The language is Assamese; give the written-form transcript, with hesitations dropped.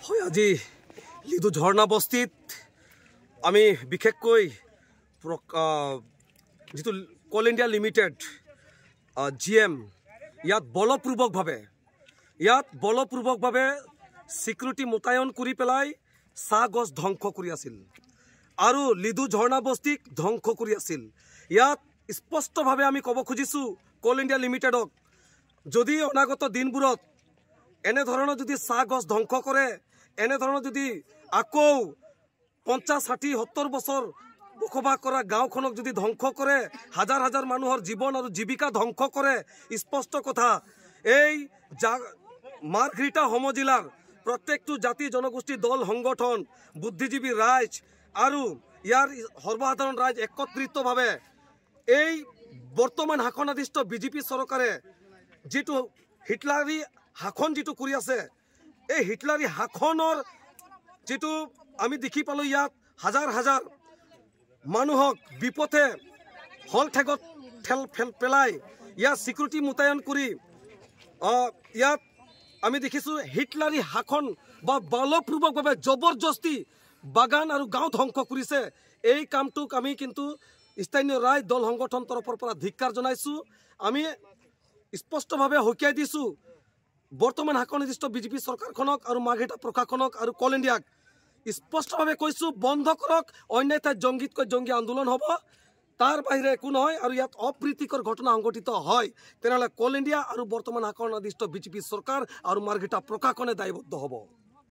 হয় আজি লিডু ঝৰ্ণা বস্তিত আমি বিশেষকৈ যেটো কোল ইণ্ডিয়া লিমিটেড জিএম ইয়াত বলপূৰ্বকভাৱে সিকিউৰিটি মোতায়ন কৰি পেলাই চাহ গছ ধ্বংস কৰি আছিল আৰু লিডু ঝৰ্ণা বস্তিক ধ্বংস কৰি আছিল। ইয়াত স্পষ্টভাৱে আমি ক'ব খুজিছো কোল ইণ্ডিয়া লিমিটেডক যদি অনাগত দিনবোৰত এনে ধৰণৰ যদি চাহ গছ ধ্বংস কৰে, এনে ধৰণৰ যদি আকৌ 50, 60, 70 বছৰ বসবাস কৰা গাঁওখনক যদি ধ্বংস কৰে, হাজাৰ হাজাৰ মানুহৰ জীৱন আৰু জীৱিকা ধ্বংস কৰে, স্পষ্ট কথা এই মাৰ্ঘেৰিটা সমজিলাৰ প্ৰত্যেকটো জাতি জনগোষ্ঠী দল সংগঠন বুদ্ধিজীৱী ৰাইজ আৰু ইয়াৰ সৰ্বসাধাৰণ ৰাইজ একত্ৰিতভাৱে এই বৰ্তমান শাসনাধীষ্ঠ বিজেপি চৰকাৰে যেটো হিটলাৰী শাসন যেটো কৰি আছে, এই হিটলাৰী শাসনৰ যেটো আমি দেখি পালো ইয়াত হাজাৰ হাজাৰ মানুহক বিপথে হল ঠেগত পেলাই ইয়াত সিকিউৰিটি মোতায়ন কৰি ইয়াত আমি দেখিছো হিটলাৰী শাসন বা বলপূৰ্বকভাৱে জবৰদস্তি বাগান আৰু গাঁও ধ্বংস কৰিছে। এই কামটোক আমি কিন্তু স্থানীয় ৰাইজ দল সংগঠন তৰফৰ পৰা ধিক্কাৰ জনাইছো। আমি স্পষ্টভাৱে হকিয়াই দিছো বৰ্তমান শাসনাধীষ্ঠ বিজেপি চৰকাৰখনক আৰু মাৰ্ঘেৰিটা প্ৰশাসনক আৰু কোল ইণ্ডিয়াক স্পষ্টভাৱে কৈছো বন্ধ কৰক, অন্যায় ঠাইত জংগীতকৈ জংগী আন্দোলন হ'ব, তাৰ বাহিৰে একো নহয়। আৰু ইয়াত অপ্ৰীতিকৰ ঘটনা সংঘটিত হয় তেনেহ'লে কোল ইণ্ডিয়া আৰু বৰ্তমান শাসনাধীষ্ঠ বিজেপি চৰকাৰ আৰু মাৰ্ঘেৰিটা প্ৰশাসনে দায়বদ্ধ হ'ব।